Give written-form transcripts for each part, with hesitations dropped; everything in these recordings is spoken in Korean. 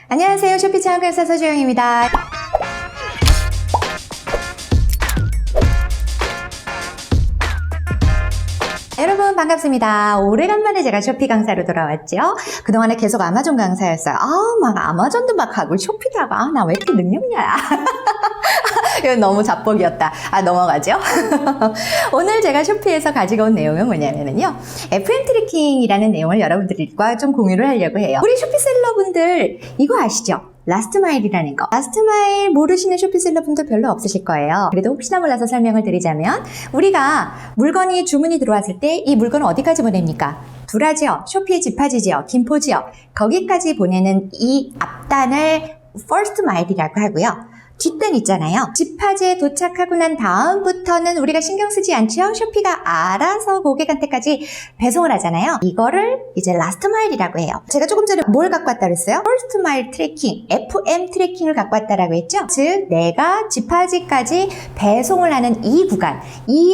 안녕하세요. 쇼피 창업교사 서주영입니다. 여러분 반갑습니다. 오래간만에 제가 쇼피 강사로 돌아왔죠. 그동안에 계속 아마존 강사였어요. 막 아마존도 막 하고 쇼피도 하고 나 왜 이렇게 능력냐야. 이건 너무 잡복이었다. 넘어가죠. 오늘 제가 쇼피에서 가지고 온 내용은 뭐냐면요. FM 트래킹이라는 내용을 여러분들과 좀 공유를 하려고 해요. 우리 쇼피셀러분들 이거 아시죠? 라스트 마일이라는 거. 라스트 마일 모르시는 쇼피셀러분들 별로 없으실 거예요. 그래도 혹시나 몰라서 설명을 드리자면 우리가 물건이 주문이 들어왔을 때 이 물건을 어디까지 보냅니까? 두라지역, 쇼피의 집화지 지역, 김포지역 거기까지 보내는 이 앞단을 first mile이라고 하고요. 뒷단 있잖아요. 집화지에 도착하고 난 다음부터는 우리가 신경 쓰지 않죠? 쇼피가 알아서 고객한테까지 배송을 하잖아요. 이거를 이제 라스트 마일이라고 해요. 제가 조금 전에 뭘 갖고 왔다 그랬어요? 퍼스트 마일 트래킹, FM 트래킹을 갖고 왔다라고 했죠? 즉, 내가 집화지까지 배송을 하는 이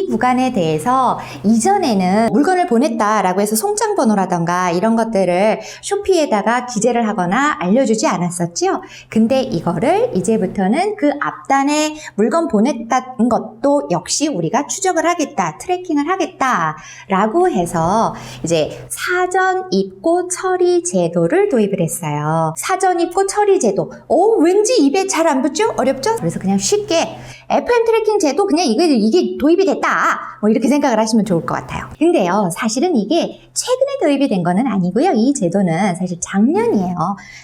구간에 대해서 이전에는 물건을 보냈다라고 해서 송장번호라던가 이런 것들을 쇼피에다가 기재를 하거나 알려주지 않았었죠? 근데 이거를 이제부터는 그 앞단에 물건 보냈다는 것도 역시 우리가 추적을 하겠다, 트래킹을 하겠다 라고 해서 이제 사전 입고 처리 제도를 도입을 했어요. 사전 입고 처리 제도. 왠지 입에 잘 안 붙죠? 어렵죠? 그래서 그냥 쉽게 FM 트래킹 제도 그냥 이게 도입이 됐다. 이렇게 생각을 하시면 좋을 것 같아요. 근데요, 사실은 이게 최근에 도입이 된 거는 아니고요. 이 제도는 사실 작년이에요.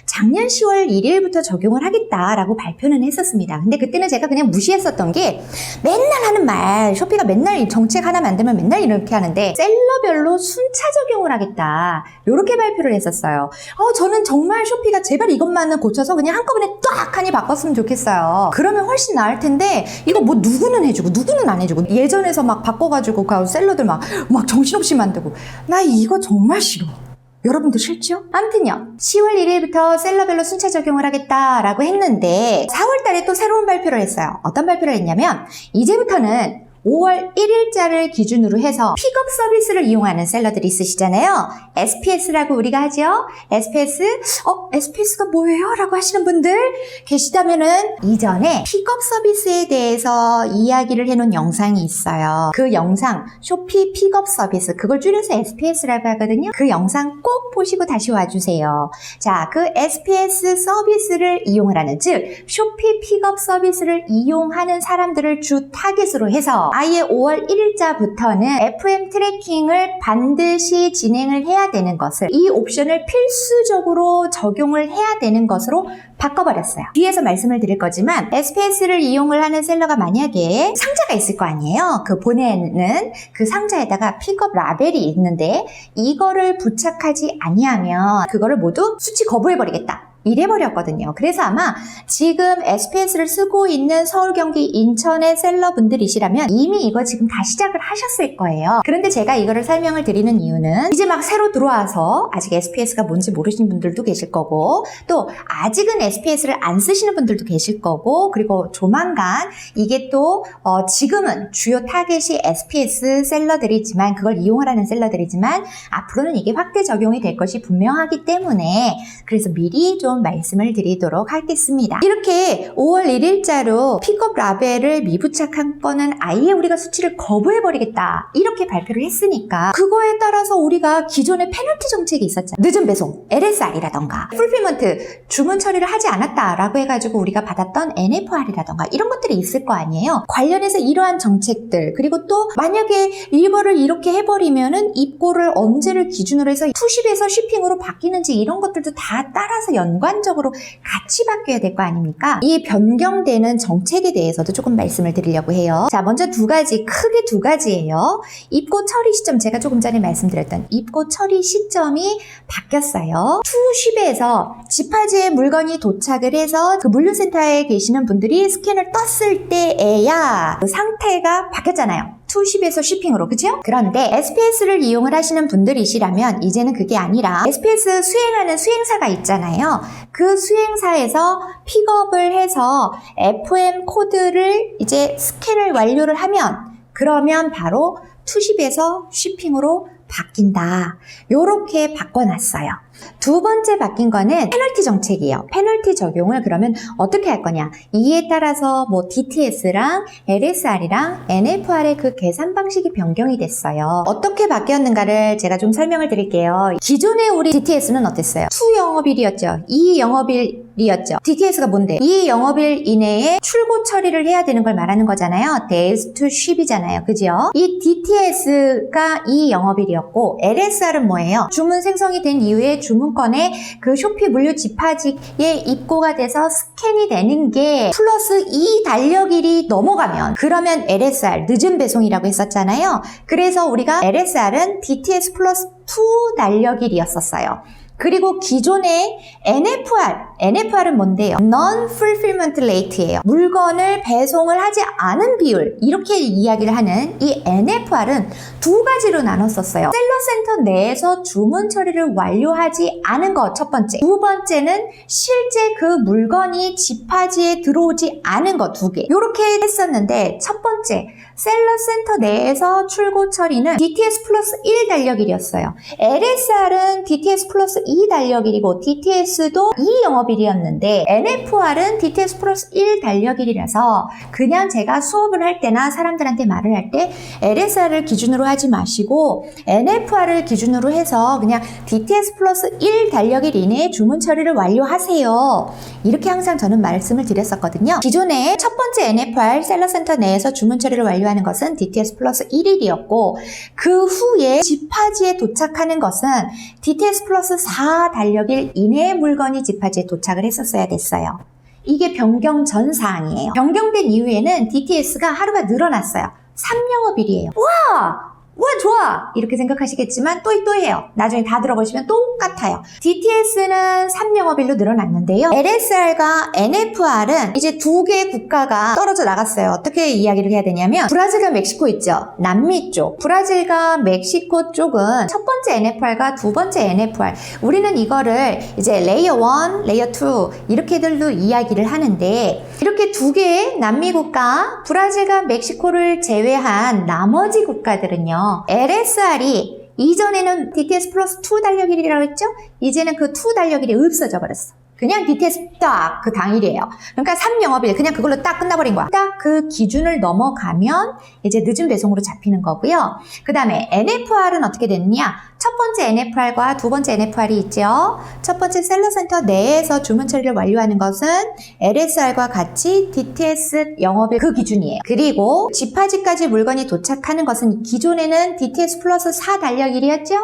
작년 10월 1일부터 적용을 하겠다라고 발표는 했었습니다. 근데 그때는 제가 그냥 무시했었던 게 맨날 하는 말, 쇼피가 맨날 정책 하나 만들면 맨날 이렇게 하는데 셀러별로 순차 적용을 하겠다. 이렇게 발표를 했었어요. 저는 정말 쇼피가 제발 이것만은 고쳐서 그냥 한꺼번에 딱 하니 바꿨으면 좋겠어요. 그러면 훨씬 나을 텐데 이거 뭐 누구는 해주고 누구는 안 해주고 예전에서 막 바꿔가지고 셀러들 막 정신없이 만들고 나 이거 정말 싫어. 여러분도 싫죠? 아무튼요. 10월 1일부터 셀러별로 순차 적용을 하겠다라고 했는데 4월 달에 또 새로운 발표를 했어요. 어떤 발표를 했냐면 이제부터는 5월 1일자를 기준으로 해서 픽업 서비스를 이용하는 셀러들이 있으시잖아요. SPS라고 우리가 하죠. SPS? SPS가 뭐예요? 라고 하시는 분들 계시다면은 이전에 픽업 서비스에 대해서 이야기를 해놓은 영상이 있어요. 그 영상, 쇼피 픽업 서비스, 그걸 줄여서 SPS라고 하거든요. 그 영상 꼭 보시고 다시 와주세요. 자, 그 SPS 서비스를 이용을 하는, 즉 쇼피 픽업 서비스를 이용하는 사람들을 주 타겟으로 해서 아예 5월 1일자부터는 FM 트래킹을 반드시 진행을 해야 되는 것을 이 옵션을 필수적으로 적용을 해야 되는 것으로 바꿔버렸어요. 뒤에서 말씀을 드릴 거지만 SPS를 이용을 하는 셀러가 만약에 상자가 있을 거 아니에요. 그 보내는 그 상자에다가 픽업 라벨이 있는데 이거를 부착하지 아니하면 그거를 모두 수치 거부해버리겠다. 이래버렸거든요. 그래서 아마 지금 SPS를 쓰고 있는 서울, 경기, 인천의 셀러분들이시라면 이미 이거 지금 다 시작을 하셨을 거예요. 그런데 제가 이거를 설명을 드리는 이유는 이제 막 새로 들어와서 아직 SPS가 뭔지 모르시는 분들도 계실 거고 또 아직은 SPS를 안 쓰시는 분들도 계실 거고 그리고 조만간 이게 또 지금은 주요 타겟이 SPS 셀러들이지만 그걸 이용을 하는 셀러들이지만 앞으로는 이게 확대 적용이 될 것이 분명하기 때문에 그래서 미리 좀 말씀을 드리도록 하겠습니다. 이렇게 5월 1일자로 픽업 라벨을 미부착한 거는 아예 우리가 수치를 거부해버리겠다 이렇게 발표를 했으니까 그거에 따라서 우리가 기존에 페널티 정책이 있었잖아요. 늦은 배송, LSR이라던가 풀필먼트, 주문 처리를 하지 않았다라고 해가지고 우리가 받았던 NFR이라던가 이런 것들이 있을 거 아니에요. 관련해서 이러한 정책들 그리고 또 만약에 일벌을 이렇게 해버리면은 입고를 언제를 기준으로 해서 투십에서 쉬핑으로 바뀌는지 이런 것들도 다 따라서 연관적으로 같이 바뀌어야 될 거 아닙니까? 이 변경되는 정책에 대해서도 조금 말씀을 드리려고 해요. 자, 먼저 크게 두 가지예요. 입고 처리 시점, 제가 조금 전에 말씀드렸던 입고 처리 시점이 바뀌었어요. 투쉽에서 집화지에 물건이 도착을 해서 그 물류센터에 계시는 분들이 스캔을 떴을 때에야 그 상태가 바뀌었잖아요. 투쉽에서 쉬핑으로, 그죠? 그런데 SPS를 이용을 하시는 분들이시라면 이제는 그게 아니라 SPS 수행하는 수행사가 있잖아요. 그 수행사에서 픽업을 해서 FM 코드를 이제 스캔을 완료를 하면 그러면 바로 투쉽에서 쉬핑으로 바뀐다. 요렇게 바꿔놨어요. 두 번째 바뀐 거는 페널티 정책이에요. 페널티 페널티 적용을 그러면 어떻게 할 거냐? 이에 따라서 뭐 DTS랑 LSR이랑 NFR의 그 계산 방식이 변경이 됐어요. 어떻게 바뀌었는가를 제가 좀 설명을 드릴게요. 기존에 우리 DTS는 어땠어요? 2 영업일이었죠. 2 영업일이었죠. DTS가 뭔데? 2 영업일 이내에 출고 처리를 해야 되는 걸 말하는 거잖아요. Days to ship이잖아요. 그죠? 이 DTS가 2 영업일이었고 LSR은 뭐예요? 주문 생성이 된 이후에 주문건에 그 쇼피 물류 집하직에 입고가 돼서 스캔이 되는 게 플러스 2 달력일이 넘어가면 그러면 LSR, 늦은 배송이라고 했었잖아요. 그래서 우리가 LSR은 DTS 플러스 2 달력일이었었어요. 그리고 기존의 NFR은 뭔데요? Non-fulfillment rate예요. 물건을 배송을 하지 않은 비율, 이렇게 이야기를 하는 이 NFR은 두 가지로 나눴었어요. 셀러센터 내에서 주문 처리를 완료하지 않은 것, 첫 번째. 두 번째는 실제 그 물건이 집하지에 들어오지 않은 것, 두 개. 이렇게 했었는데, 첫 번째, 셀러센터 내에서 출고 처리는 DTS 플러스 1 달력일이었어요. LSR은 DTS 플러스 2 달력일이고 DTS도 2 영업일이었는데 NFR은 DTS 플러스 1 달력일이라서 그냥 제가 수업을 할 때나 사람들한테 말을 할 때 LSR을 기준으로 하지 마시고 NFR을 기준으로 해서 그냥 DTS 플러스 1 달력일 이내에 주문 처리를 완료하세요. 이렇게 항상 저는 말씀을 드렸었거든요. 기존에 첫 번째 NFR 셀러센터 내에서 주문 처리를 완료하는 것은 DTS 플러스 1일이었고 그 후에 집하지에 도착하는 것은 DTS 플러스 4 달력일 이내에 물건이 집하지에 도착을 했었어야 됐어요. 이게 변경 전 사항이에요. 변경된 이후에는 DTS가 하루가 늘어났어요. 3영업일이에요. 와 좋아 이렇게 생각하시겠지만 또 해요. 나중에 다 들어보시면 똑같아요. DTS는 3영업일로 늘어났는데요. LSR과 NFR은 이제 두 개의 국가가 떨어져 나갔어요. 어떻게 이야기를 해야 되냐면 브라질과 멕시코 있죠. 남미 쪽. 브라질과 멕시코 쪽은 첫 번째 NFR과 두 번째 NFR. 우리는 이거를 이제 레이어 1, 레이어 2 이렇게들로 이야기를 하는데 이렇게 두 개의 남미 국가 브라질과 멕시코를 제외한 나머지 국가들은요. LSR이 이전에는 DTS 플러스 2 달력일이라고 했죠? 이제는 그 2 달력일이 없어져 버렸어. 그냥 DTS 딱 그 당일이에요. 그러니까 3영업일 그냥 그걸로 딱 끝나버린 거야. 딱 그 기준을 넘어가면 이제 늦은 배송으로 잡히는 거고요. 그 다음에 NFR은 어떻게 되느냐? 첫 번째 NFR과 두 번째 NFR이 있죠. 첫 번째 셀러센터 내에서 주문 처리를 완료하는 것은 LSR과 같이 DTS 영업일 그 기준이에요. 그리고 집하지까지 물건이 도착하는 것은 기존에는 DTS 플러스 4 달력일이었죠.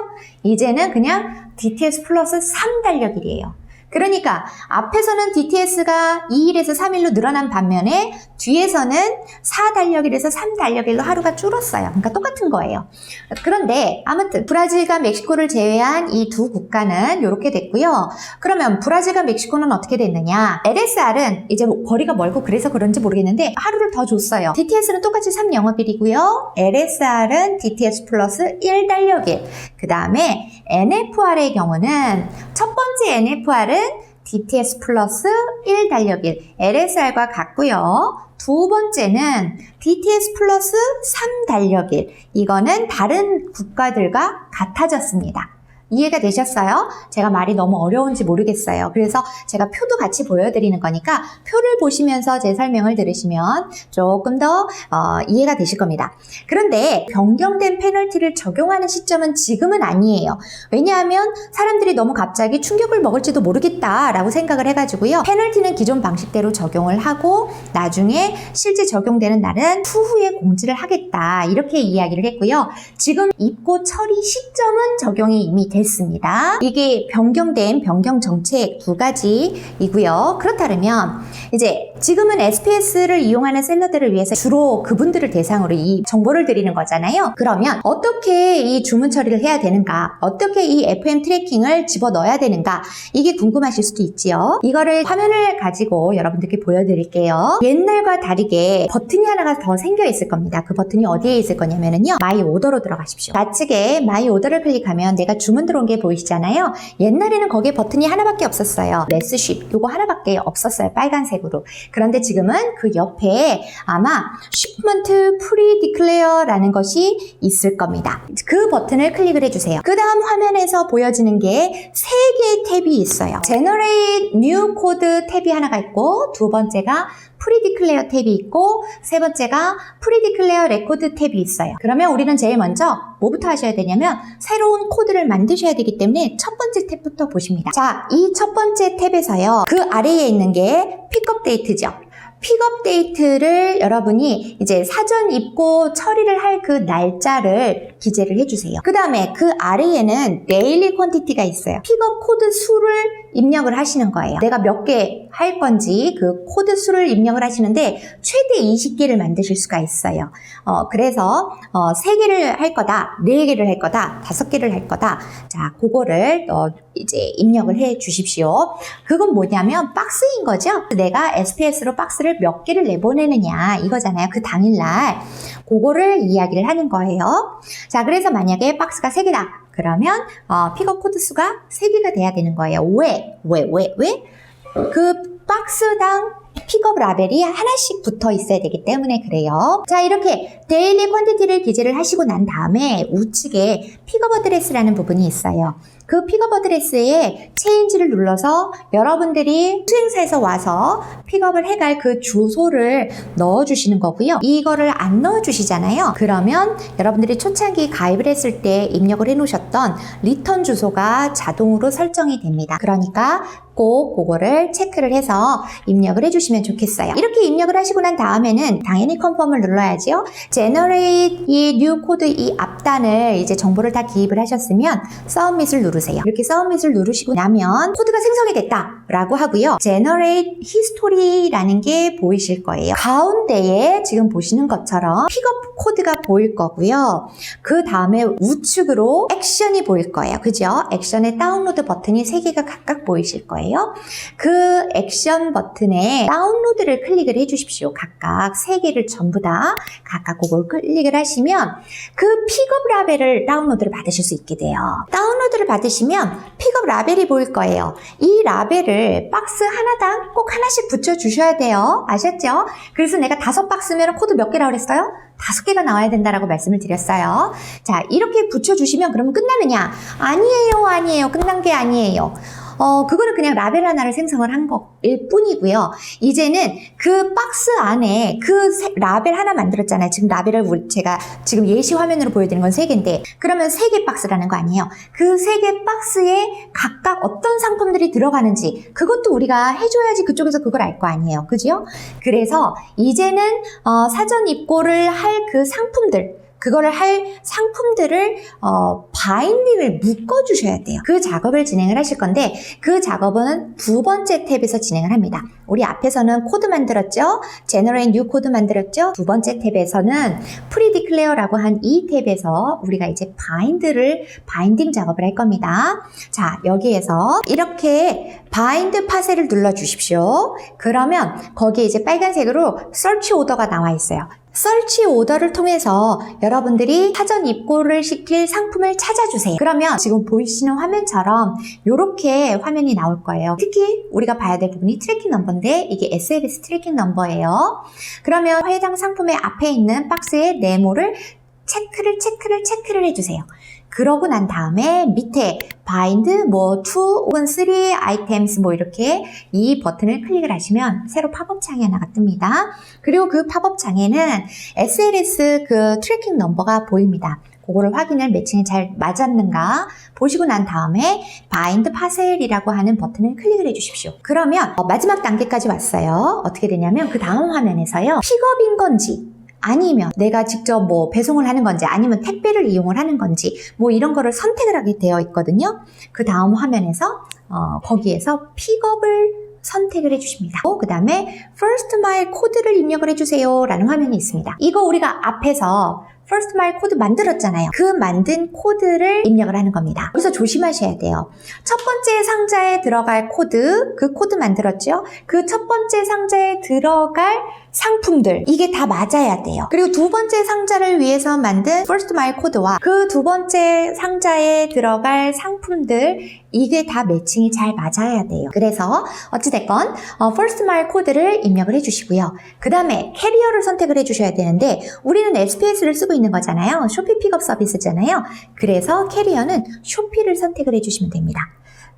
이제는 그냥 DTS 플러스 3 달력일이에요. 그러니까 앞에서는 DTS가 2일에서 3일로 늘어난 반면에 뒤에서는 4 달력일에서 3 달력일로 하루가 줄었어요. 그러니까 똑같은 거예요. 그런데 아무튼 브라질과 멕시코를 제외한 이 두 국가는 이렇게 됐고요. 그러면 브라질과 멕시코는 어떻게 됐느냐? LSR은 이제 거리가 멀고 그래서 그런지 모르겠는데 하루를 더 줬어요. DTS는 똑같이 3영업일이고요. LSR은 DTS 플러스 1 달력일. 그 다음에 NFR의 경우는 첫 번째 NFR은 DTS 플러스 1 달력일 LSR과 같고요. 두 번째는 DTS 플러스 3 달력일. 이거는 다른 국가들과 같아졌습니다. 이해가 되셨어요? 제가 말이 너무 어려운지 모르겠어요. 그래서 제가 표도 같이 보여드리는 거니까 표를 보시면서 제 설명을 들으시면 조금 더 이해가 되실 겁니다. 그런데 변경된 페널티를 적용하는 시점은 지금은 아니에요. 왜냐하면 사람들이 너무 갑자기 충격을 먹을지도 모르겠다라고 생각을 해가지고요. 페널티는 기존 방식대로 적용을 하고 나중에 실제 적용되는 날은 추후에 공지를 하겠다 이렇게 이야기를 했고요. 지금 입고 처리 시점은 적용이 이미 됐습니다. 이게 변경된 변경 정책 두 가지이고요. 그렇다면 이제 지금은 SPS를 이용하는 셀러들을 위해서 주로 그분들을 대상으로 이 정보를 드리는 거잖아요. 그러면 어떻게 이 주문 처리를 해야 되는가? 어떻게 이 FM 트래킹을 집어넣어야 되는가? 이게 궁금하실 수도 있지요. 이거를 화면을 가지고 여러분들께 보여드릴게요. 옛날과 다르게 버튼이 하나가 더 생겨 있을 겁니다. 그 버튼이 어디에 있을 거냐면요. 마이 오더로 들어가십시오. 좌측에 마이 오더를 클릭하면 내가 주문 주문 들어온 게 보이시잖아요. 옛날에는 거기에 버튼이 하나밖에 없었어요. 레스쉽 요거 하나밖에 없었어요. 빨간색으로. 그런데 지금은 그 옆에 아마 Shipment Pre-Declare라는 것이 있을 겁니다. 그 버튼을 클릭을 해주세요. 그 다음 화면에서 보여지는 게 3개의 탭이 있어요. Generate New Code 탭이 하나가 있고, 두 번째가 Pre-Declare 탭이 있고, 세 번째가 Pre-Declare Record 탭이 있어요. 그러면 우리는 제일 먼저 뭐부터 하셔야 되냐면 새로운 코드를 만드셔야 되기 때문에 첫 번째 탭부터 보십니다. 자, 이 첫 번째 탭에서요. 그 아래에 있는 게 픽업 데이트죠. 픽업 데이트를 여러분이 이제 사전 입고 처리를 할 그 날짜를 기재를 해주세요. 그 다음에 그 아래에는 데일리 퀀티티가 있어요. 픽업 코드 수를 입력을 하시는 거예요. 내가 몇 개 할 건지 그 코드 수를 입력을 하시는데 최대 20개를 만드실 수가 있어요. 그래서 3개를 할 거다, 4개를 할 거다, 5개를 할 거다. 자, 그거를 이제 입력을 해 주십시오. 그건 뭐냐면 박스인 거죠. 내가 SPS로 박스를 몇 개를 내보내느냐 이거잖아요. 그 당일날. 그거를 이야기를 하는 거예요. 자, 그래서 만약에 박스가 3개다. 그러면 픽업 코드 수가 3개가 돼야 되는 거예요. 왜? 그 박스당 픽업 라벨이 하나씩 붙어 있어야 되기 때문에 그래요. 자, 이렇게 데일리 퀀티티를 기재를 하시고 난 다음에 우측에 픽업 어드레스라는 부분이 있어요. 그 픽업 어드레스에 체인지를 눌러서 여러분들이 수행사에서 와서 픽업을 해갈 그 주소를 넣어주시는 거고요. 이거를 안 넣어주시잖아요. 그러면 여러분들이 초창기 가입을 했을 때 입력을 해놓으셨던 리턴 주소가 자동으로 설정이 됩니다. 그러니까 꼭 그거를 체크를 해서 입력을 해주시면 좋겠어요. 이렇게 입력을 하시고 난 다음에는 당연히 컨펌을 눌러야죠. Generate 이 new code 이 앞단을 이제 정보를 다 기입을 하셨으면 Submit을 누르세요. 이렇게 Submit을 누르시고 나면 코드가 생성이 됐다 라고 하고요. Generate History라는 게 보이실 거예요. 가운데에 지금 보시는 것처럼 픽업 코드가 보일 거고요. 그 다음에 우측으로 액션이 보일 거예요. 그죠? 액션의 다운로드 버튼이 3개가 각각 보이실 거예요. 그 액션 버튼에 다운로드를 클릭을 해주십시오. 각각 3개를 전부 다 각각 그걸 클릭을 하시면 그 픽업 라벨을 다운로드를 받으실 수 있게 돼요. 다운로드를 받으시면 픽업 라벨이 보일 거예요. 이 라벨을 박스 하나당 꼭 하나씩 붙여주셔야 돼요. 아셨죠? 그래서 내가 5박스면 코드 몇 개라고 그랬어요? 5개가 나와야 된다라고 말씀을 드렸어요. 자, 이렇게 붙여주시면 그러면 끝나느냐? 아니에요. 끝난 게 아니에요. 그거는 그냥 라벨 하나를 생성을 한 거일 뿐이고요. 이제는 그 박스 안에 그 라벨 하나 만들었잖아요. 지금 라벨을 제가 지금 예시 화면으로 보여드리는 건 3개인데 그러면 3개 박스라는 거 아니에요. 그 3개 박스에 각각 어떤 상품들이 들어가는지 그것도 우리가 해줘야지 그쪽에서 그걸 알 거 아니에요. 그죠? 그래서 이제는 사전 입고를 할 그 상품들 그거를 할 상품들을 바인딩을 묶어주셔야 돼요. 그 작업을 진행을 하실 건데 그 작업은 두 번째 탭에서 진행을 합니다. 우리 앞에서는 코드 만들었죠? Generate New Code 만들었죠? 두 번째 탭에서는 Pre-Declare라고 한 이 탭에서 우리가 이제 바인딩 작업을 할 겁니다. 자, 여기에서 이렇게 바인드 파셀을 눌러주십시오. 그러면 거기에 이제 빨간색으로 Search Order가 나와 있어요. 서치 오더를 통해서 여러분들이 사전 입고를 시킬 상품을 찾아주세요. 그러면 지금 보이시는 화면처럼 이렇게 화면이 나올 거예요. 특히 우리가 봐야 될 부분이 트래킹 넘버인데 이게 SLS 트래킹 넘버예요. 그러면 해당 상품의 앞에 있는 박스의 네모를 체크를 해주세요. 그러고 난 다음에 밑에 bind 2 혹은 3 items 이렇게 이 버튼을 클릭을 하시면 새로 팝업 창이 하나가 뜹니다. 그리고 그 팝업 창에는 SLS 그 트래킹 넘버가 보입니다. 그거를 확인을 매칭이 잘 맞았는가 보시고 난 다음에 bind parcel이라고 하는 버튼을 클릭을 해주십시오. 그러면 마지막 단계까지 왔어요. 어떻게 되냐면 그 다음 화면에서요. 픽업인 건지 아니면 내가 직접 배송을 하는 건지 아니면 택배를 이용을 하는 건지 이런 거를 선택을 하게 되어 있거든요. 그 다음 화면에서 거기에서 픽업을 선택을 해주십니다. 그 다음에 First Mile 코드를 입력을 해주세요 라는 화면이 있습니다. 이거 우리가 앞에서 first mile 코드 만들었잖아요. 그 만든 코드를 입력을 하는 겁니다. 여기서 조심하셔야 돼요. 첫 번째 상자에 들어갈 코드, 그 코드 만들었죠? 그 첫 번째 상자에 들어갈 상품들, 이게 다 맞아야 돼요. 그리고 두 번째 상자를 위해서 만든 first mile 코드와 그 두 번째 상자에 들어갈 상품들, 이게 다 매칭이 잘 맞아야 돼요. 그래서 어찌됐건 first mile 코드를 입력을 해주시고요. 그 다음에 캐리어를 선택을 해주셔야 되는데 우리는 SPS를 쓰고 있는 거잖아요. 쇼피 픽업 서비스잖아요. 그래서 캐리어는 쇼피를 선택을 해주시면 됩니다.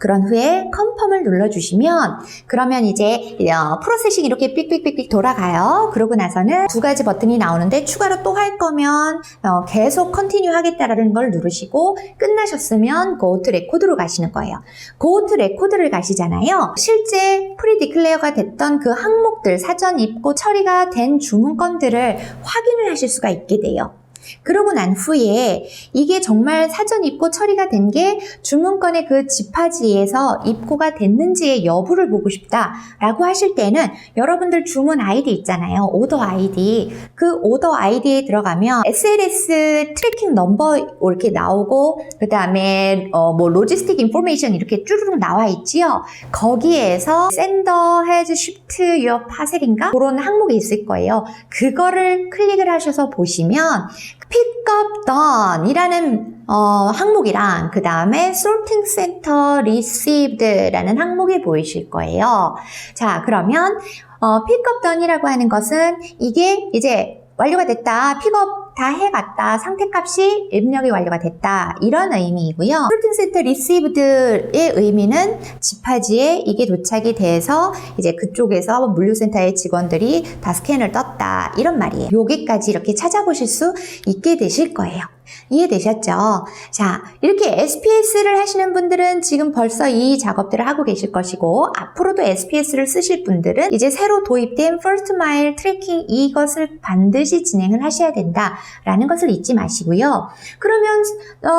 그런 후에 컨펌을 눌러주시면 그러면 이제 프로세싱이 이렇게 삑삑삑삑 돌아가요. 그러고 나서는 두 가지 버튼이 나오는데 추가로 또 할 거면 계속 컨티뉴 하겠다라는 걸 누르시고 끝나셨으면 Go to Record로 가시는 거예요. Go to Record를 가시잖아요. 실제 프리디클레어가 됐던 그 항목들, 사전 입고 처리가 된 주문건들을 확인을 하실 수가 있게 돼요. 그러고 난 후에 이게 정말 사전 입고 처리가 된 게 주문건의 그 집하지에서 입고가 됐는지의 여부를 보고 싶다라고 하실 때는 여러분들 주문 아이디 있잖아요. 오더 아이디. 그 오더 아이디에 들어가면 SLS 트래킹 넘버 이렇게 나오고 그 다음에 뭐 로지스틱 인포메이션 이렇게 쭈르륵 나와 있지요. 거기에서 Sender has shipped your parcel인가? 그런 항목이 있을 거예요. 그거를 클릭을 하셔서 보시면 Pickup Done 이라는 항목이랑 그 다음에 Sorting Center Received라는 항목이 보이실 거예요. 자, 그러면 Pickup Done이라고 하는 것은 이게 이제 완료가 됐다, 픽업 다 해갔다, 상태값이 입력이 완료가 됐다, 이런 의미이고요. Sorting Center Received의 의미는 집하지에 이게 도착이 돼서 이제 그쪽에서 물류센터의 직원들이 다 스캔을 떴다, 이런 말이에요. 여기까지 이렇게 찾아보실 수 있게 되실 거예요. 이해되셨죠? 자, 이렇게 SPS를 하시는 분들은 지금 벌써 이 작업들을 하고 계실 것이고 앞으로도 SPS를 쓰실 분들은 이제 새로 도입된 First Mile Tracking 이것을 반드시 진행을 하셔야 된다라는 것을 잊지 마시고요. 그러면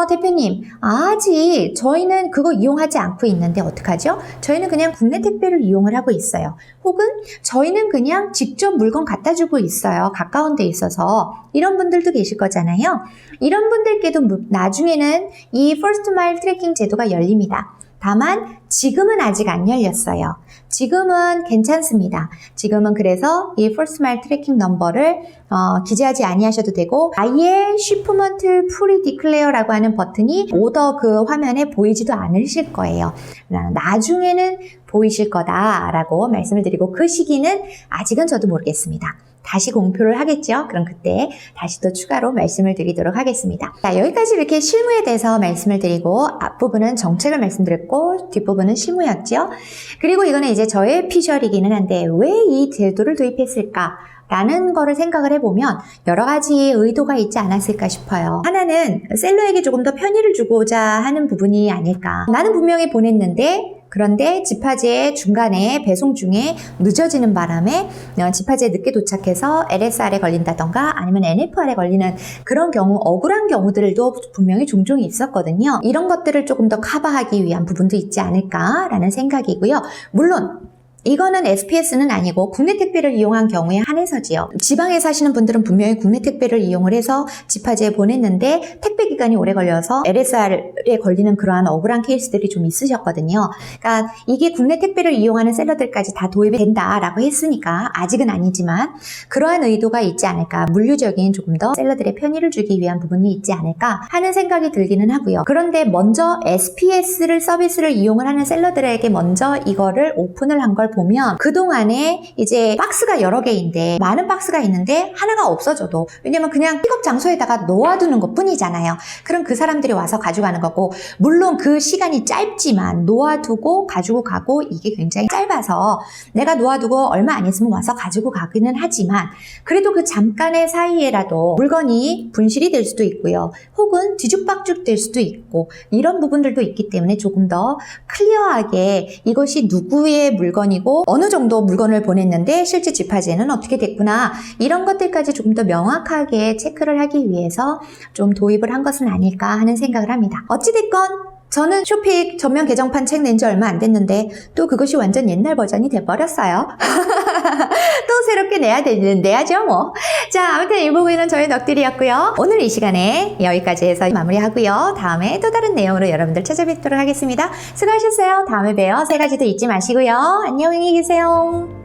대표님, 아직 저희는 그거 이용하지 않고 있는데 어떡하죠? 저희는 그냥 국내 택배를 이용을 하고 있어요. 혹은 저희는 그냥 직접 물건 갖다 주고 있어요. 가까운 데 있어서. 이런 분들도 계실 거잖아요. 이런 분들께도 나중에는 이 First Mile 트래킹 제도가 열립니다. 다만 지금은 아직 안 열렸어요. 지금은 괜찮습니다. 지금은 그래서 이 First Mile 트래킹 넘버를 기재하지 아니하셔도 되고 아예 Shipment Pre-Declare라고 하는 버튼이 오더 그 화면에 보이지도 않으실 거예요. 나중에는 보이실 거다라고 말씀을 드리고 그 시기는 아직은 저도 모르겠습니다. 다시 공표를 하겠죠. 그럼 그때 다시 또 추가로 말씀을 드리도록 하겠습니다. 자, 여기까지 이렇게 실무에 대해서 말씀을 드리고 앞부분은 정책을 말씀드렸고 뒷부분은 실무였죠. 그리고 이거는 이제 저의 피셜이기는 한데 왜 이 제도를 도입했을까? 라는 거를 생각을 해보면 여러 가지 의도가 있지 않았을까 싶어요. 하나는 셀러에게 조금 더 편의를 주고자 하는 부분이 아닐까. 나는 분명히 보냈는데 그런데 집하지의 중간에 배송 중에 늦어지는 바람에 집하지에 늦게 도착해서 LSR에 걸린다던가 아니면 NFR에 걸리는 그런 경우, 억울한 경우들도 분명히 종종 있었거든요. 이런 것들을 조금 더 커버하기 위한 부분도 있지 않을까라는 생각이고요. 물론 이거는 SPS는 아니고 국내 택배를 이용한 경우에 한해서지요. 지방에 사시는 분들은 분명히 국내 택배를 이용을 해서 집하지에 보냈는데 택배 기간이 오래 걸려서 LSR에 걸리는 그러한 억울한 케이스들이 좀 있으셨거든요. 그러니까 이게 국내 택배를 이용하는 셀러들까지 다 도입이 된다라고 했으니까 아직은 아니지만 그러한 의도가 있지 않을까, 물류적인 조금 더 셀러들의 편의를 주기 위한 부분이 있지 않을까 하는 생각이 들기는 하고요. 그런데 먼저 SPS를 서비스를 이용을 하는 셀러들에게 먼저 이거를 오픈을 한 걸 보면 그동안에 이제 박스가 여러 개인데 많은 박스가 있는데 하나가 없어져도, 왜냐면 그냥 픽업 장소에다가 놓아두는 것 뿐이잖아요. 그럼 그 사람들이 와서 가져가는 거고, 물론 그 시간이 짧지만 놓아두고 가지고 가고 이게 굉장히 짧아서 내가 놓아두고 얼마 안 있으면 와서 가지고 가기는 하지만 그래도 그 잠깐의 사이에라도 물건이 분실이 될 수도 있고요. 혹은 뒤죽박죽 될 수도 있고 이런 부분들도 있기 때문에 조금 더 클리어하게 이것이 누구의 물건이고 어느 정도 물건을 보냈는데 실제 집하지에는 어떻게 됐구나, 이런 것들까지 조금 더 명확하게 체크를 하기 위해서 좀 도입을 한 것은 아닐까 하는 생각을 합니다. 어찌됐건 저는 쇼픽 전면 개정판 책 낸 지 얼마 안 됐는데 또 그것이 완전 옛날 버전이 돼버렸어요. 또 새롭게 내야죠 뭐. 자, 아무튼 이 부분은 저희 넋들이었고요. 오늘 이 시간에 여기까지 해서 마무리하고요. 다음에 또 다른 내용으로 여러분들 찾아뵙도록 하겠습니다. 수고하셨어요. 다음에 봬요. 세 가지도 잊지 마시고요. 안녕히 계세요.